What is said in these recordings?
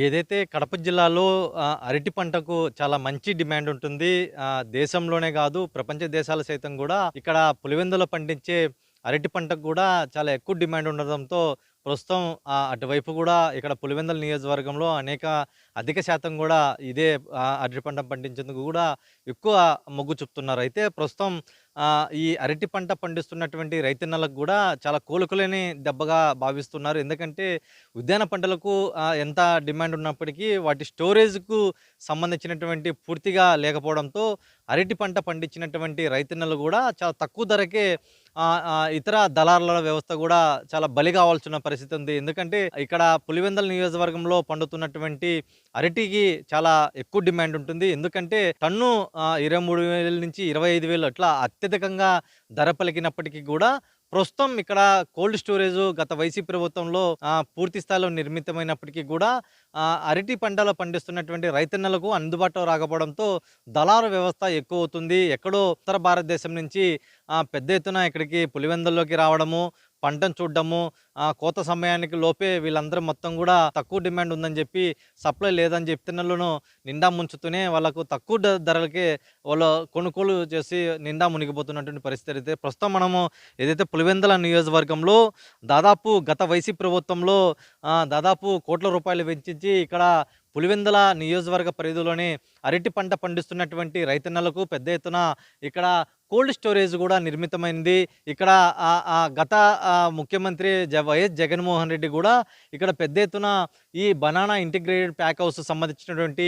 ఏదైతే కడప జిల్లాలో అరటి పంటకు చాలా మంచి డిమాండ్ ఉంటుంది. దేశంలోనే గాదు, ప్రపంచ దేశాలు సైతం గూడా ఇక్కడ పులివెందులో పండించే అరటి పంటకు గూడా చాలా ఎక్కువ డిమాండ్ ఉండడంతో ప్రస్తుతం అటువైపు గూడా ఇక్కడ పులివెందుల నియోజకవర్గంలో అధిక శాతం గూడా ఇదే అరటి పంట పండించేందుకు గూడా ఎక్కువ మొగ్గు చూపుతున్నారు. అయితే ప్రస్తుతం ఈ అరటి పంట పండిస్తున్నటువంటి రైతన్నలకు గూడా చాలా కోలుకోలేని దెబ్బగా భావిస్తున్నారు. ఎందుకంటే ఉద్యాన పంటలకు ఎంత డిమాండ్ ఉన్నప్పటికీ వాటి స్టోరేజ్‌కు సంబంధించినటువంటి పూర్తిగా లేకపోవడంతో అరటి పంట పండించినటువంటి రైతన్నలు గూడా చాలా తక్కువ ధరకే ఇతర దళారుల వ్యవస్థ గూడా చాలా బలి కావాల్సిన పరిస్థితి ఉంది. ఎందుకంటే ఇక్కడ పులివెందుల నియోజకవర్గంలో పండుతున్నటువంటి అరటికి చాలా ఎక్కువ డిమాండ్ ఉంటుంది. ఎందుకంటే టన్ను 23,000 నుంచి 25,000 అట్లా అత్యధికంగా ధర పలికినప్పటికీ గూడా ప్రస్తుతం ఇక్కడ కోల్డ్ స్టోరేజు గత వైసీపీ ప్రభుత్వంలో పూర్తి స్థాయిలో నిర్మితమైనప్పటికీ గూడా అరటి పంటలు పండిస్తున్నటువంటి రైతన్నలకు అందుబాటులో రాకపోవడంతో దళారు వ్యవస్థ ఎక్కువవుతుంది. ఎక్కడో ఉత్తర భారతదేశం నుంచి పెద్ద ఎత్తున ఇక్కడికి పులివెందుల్లోకి రావడము, పంటను చూడడము, కోత సమయానికి లోపే వీళ్ళందరూ మొత్తం గూడా తక్కువ డిమాండ్ ఉందని జెప్పి, సప్లై లేదని చెప్తున్నోళ్ళను నిండా ముంచుతూనే వాళ్ళకు తక్కువ ధరలకే వాళ్ళు కొనుగోలు చేసి నిండా మునిగిపోతున్నటువంటి పరిస్థితి అయితే ప్రస్తుతం మనము ఏదైతే పులివెందుల నియోజకవర్గంలో దాదాపు గత వైసీపీ ప్రభుత్వంలో దాదాపు కోట్ల రూపాయలు వెచ్చించి ఇక్కడ పులివెందుల నియోజకవర్గ పరిధిలోని అరటి పంట పండిస్తున్నటువంటి రైతన్నలకు పెద్ద ఎత్తున ఇక్కడ కోల్డ్ స్టోరేజ్ కూడా నిర్మితమైంది. ఇక్కడ గత ముఖ్యమంత్రి వైఎస్ జగన్మోహన్ రెడ్డి కూడా ఇక్కడ పెద్ద ఎత్తున ఈ బనానా ఇంటిగ్రేటెడ్ ప్యాక్ హౌస్ సంబంధించినటువంటి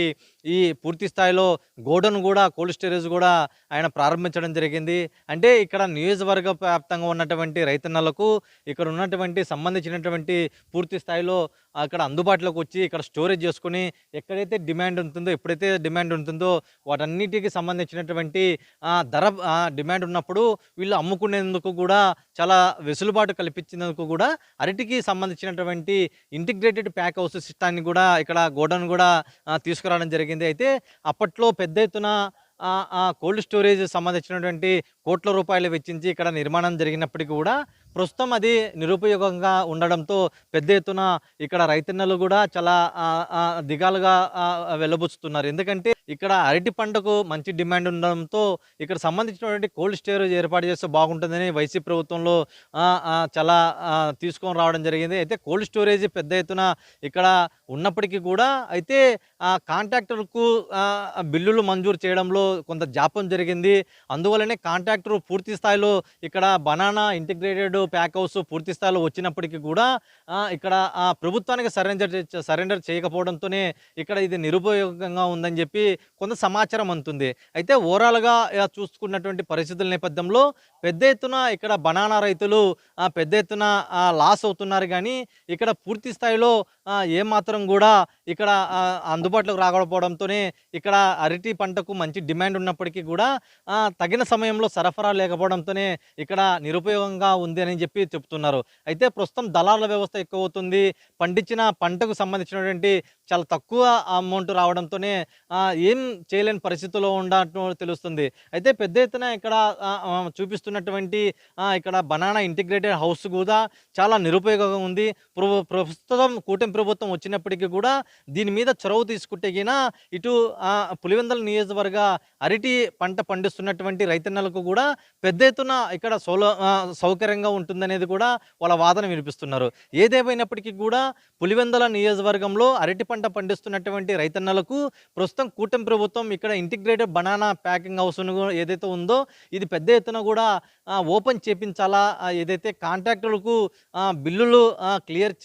ఈ పూర్తి స్థాయిలో గోడౌన్ కూడా కోల్డ్ స్టోరేజ్ కూడా ఆయన ప్రారంభించడం జరిగింది. అంటే ఇక్కడ నియోజకవర్గ వ్యాప్తంగా ఉన్నటువంటి రైతన్నలకు ఇక్కడ ఉన్నటువంటి సంబంధించినటువంటి పూర్తి స్థాయిలో అక్కడ అందుబాటులోకి వచ్చి ఇక్కడ స్టోరేజ్ చేసుకొని ఎక్కడైతే డిమాండ్ ఉంటుందో, ఎప్పుడైతే డిమాండ్ ఉంటుందో వాటన్నిటికి సంబంధించినటువంటి ధర డిమాండ్ ఉన్నప్పుడు వీళ్ళు అమ్ముకునేందుకు కూడా చాలా వెసులుబాటు కల్పించినందుకు కూడా అరటికి సంబంధించినటువంటి ఇంటిగ్రేటెడ్ ప్యాక్ హౌస్ సిస్టాన్ని కూడా ఇక్కడ గోడౌన్ కూడా తీసుకురావడం జరిగింది. అయితే అప్పట్లో పెద్ద ఎత్తున కోల్డ్ స్టోరేజ్ సంబంధించినటువంటి కోట్ల రూపాయలు వెచ్చించి ఇక్కడ నిర్మాణం జరిగినప్పటికీ కూడా ప్రస్తుతం అది నిరుపయోగంగా ఉండడంతో పెద్ద ఎత్తున ఇక్కడ రైతన్నలు కూడా చాలా దిగాలుగా వెళ్ళబుచ్చుతున్నారు. ఎందుకంటే ఇక్కడ అరటి పంటకు మంచి డిమాండ్ ఉండడంతో ఇక్కడ సంబంధించినటువంటి కోల్డ్ స్టోరేజ్ ఏర్పాటు చేస్తే బాగుంటుందని వైసీపీ ప్రభుత్వంలో చాలా తీసుకొని రావడం జరిగింది. అయితే కోల్డ్ స్టోరేజ్ పెద్ద ఎత్తున ఇక్కడ ఉన్నప్పటికీ కూడా అయితే కాంట్రాక్టర్కు బిల్లులు మంజూరు చేయడంలో కొంత జాప్యం జరిగింది. అందువల్లనే కాంట్రాక్టర్ పూర్తి స్థాయిలో ఇక్కడ బనానా ఇంటిగ్రేటెడ్ ప్యాక్ హౌస్ పూర్తి స్థాయిలో వచ్చినప్పటికీ కూడా ఇక్కడ ప్రభుత్వానికి సరెండర్ చేయకపోవడంతోనే ఇక్కడ ఇది నిరుపయోగంగా ఉందని చెప్పి కొంత సమాచారం అందుతుంది. అయితే ఓవరాల్గా చూసుకున్నటువంటి పరిస్థితుల నేపథ్యంలో పెద్ద ఎత్తున ఇక్కడ బనానా రైతులు పెద్ద ఎత్తున లాస్ అవుతున్నారు. కానీ ఇక్కడ పూర్తి స్థాయిలో ఏమాత్రం కూడా ఇక్కడ అందుబాటులోకి రాకపోవడంతోనే ఇక్కడ అరటి పంటకు మంచి డిమాండ్ ఉన్నప్పటికీ కూడా తగిన సమయంలో సరఫరా లేకపోవడంతోనే ఇక్కడ నిరుపయోగంగా ఉంది అని చెప్పి చెప్తున్నారు. అయితే ప్రస్తుతం దళారుల వ్యవస్థ ఎక్కువ అవుతుంది. పండించిన పంటకు సంబంధించినటువంటి చాలా తక్కువ అమౌంట్ రావడంతోనే ఏం చేయలేని పరిస్థితుల్లో ఉండటం తెలుస్తుంది. అయితే పెద్ద ఎత్తున ఇక్కడ చూపిస్తున్నటువంటి ఇక్కడ బనానా ఇంటిగ్రేటెడ్ హౌస్ కూడా చాలా నిరుపయోగంగా ఉంది. ప్రస్తుతం కూటమి ప్రభుత్వం వచ్చినప్పటికీ కూడా దీని మీద చొరవ తీసుకుంటే గిన ఇటు పులివెందుల నియోజకవర్గ అరటి పంట పండిస్తున్నటువంటి రైతన్నలకు కూడా పెద్ద ఎత్తున ఇక్కడ సౌకర్యంగా ఉంటుందనేది కూడా వాళ్ళ వాదన వినిపిస్తున్నారు. ఏదేమైనప్పటికీ కూడా పులివెందుల నియోజకవర్గంలో అరటి పంట పండిస్తున్నటువంటి రైతన్నలకు ప్రస్తుతం కూటమి ప్రభుత్వం ఇక్కడ ఇంటిగ్రేటెడ్ బనానా ప్యాకింగ్ హౌస్ ఏదైతే ఉందో ఇది పెద్ద ఎత్తున కూడా ఓపెన్ చేపించాలా, ఏదైతే కాంట్రాక్టర్లకు బిల్లులు క్లియర్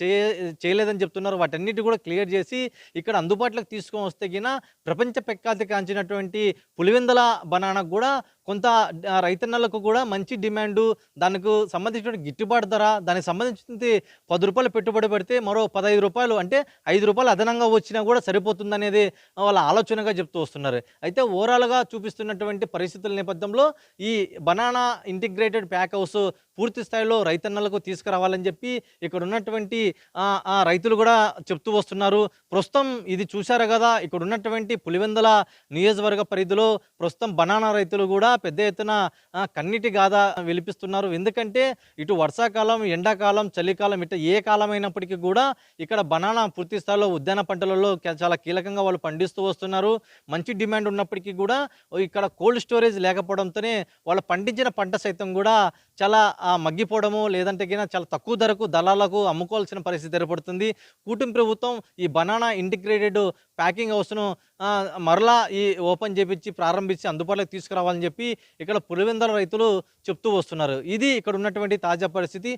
చేయలేదని చెప్తున్నారు వాటన్నిటి కూడా క్లియర్ చేసి ఇక్కడ అందుబాటులోకి తీసుకొని వస్తే గిన ప్రపంచ ప్రఖ్యాతి కాంచినటువంటి పులివెందుల బనానాకు కూడా కొంత రైతన్నలకు కూడా మంచి డిమాండు, దానికి సంబంధించిన గిట్టుబాటు ధర, దానికి సంబంధించి ₹10 పెట్టుబడి పెడితే మరో ₹15 అంటే ₹5 అదనంగా వచ్చినా కూడా సరిపోతుందనేది వాళ్ళ ఆలోచనగా చెప్తూ వస్తున్నారు. అయితే ఓవరాల్గా చూపిస్తున్నటువంటి పరిస్థితుల నేపథ్యంలో ఈ బనానా ఇంటిగ్రేటెడ్ ప్యాక్ హౌస్ పూర్తి స్థాయిలో రైతన్నలకు తీసుకురావాలని చెప్పి ఇక్కడ ఉన్నటువంటి రైతులు కూడా చెప్తూ వస్తున్నారు. ప్రస్తుతం ఇది చూశారు కదా, ఇక్కడ ఉన్నటువంటి పులివెందుల నియోజకవర్గ పరిధిలో ప్రస్తుతం బనానా రైతులు కూడా పెద్ద ఎత్తున కన్నీటి గాథ విలిపిస్తున్నారు. ఎందుకంటే ఇటు వర్షాకాలం, ఎండాకాలం, చలికాలం ఇట్లా ఏ కాలమైనప్పటికీ కూడా ఇక్కడ బనానా పూర్తి స్థాయిలో ఉద్యాన పంటలలో చాలా కీలకంగా వాళ్ళు పండిస్తూ వస్తున్నారు. మంచి డిమాండ్ ఉన్నప్పటికీ కూడా ఇక్కడ కోల్డ్ స్టోరేజ్ లేకపోవడంతోనే వాళ్ళు పండించిన పంట సైతం కూడా చాలా మగ్గిపోవడము, లేదంటే గిన చాలా తక్కువ ధరకు దళాలకు అమ్ముకోవాల్సిన పరిస్థితి ఏర్పడుతుంది. కూటమి ప్రభుత్వం ఈ బనానా ఇంటిగ్రేటెడ్ ప్యాకింగ్ హౌస్‌ను మరలా ఓపెన్ చేపిచ్చి, ప్రారంభించి అందుబాటులోకి తీసుకురావాలని చెప్పి ఇక్కడ పులివెందుల రైతులు చెప్తూ వస్తున్నారు. ఇది ఇక్కడ ఉన్నటువంటి తాజా పరిస్థితి.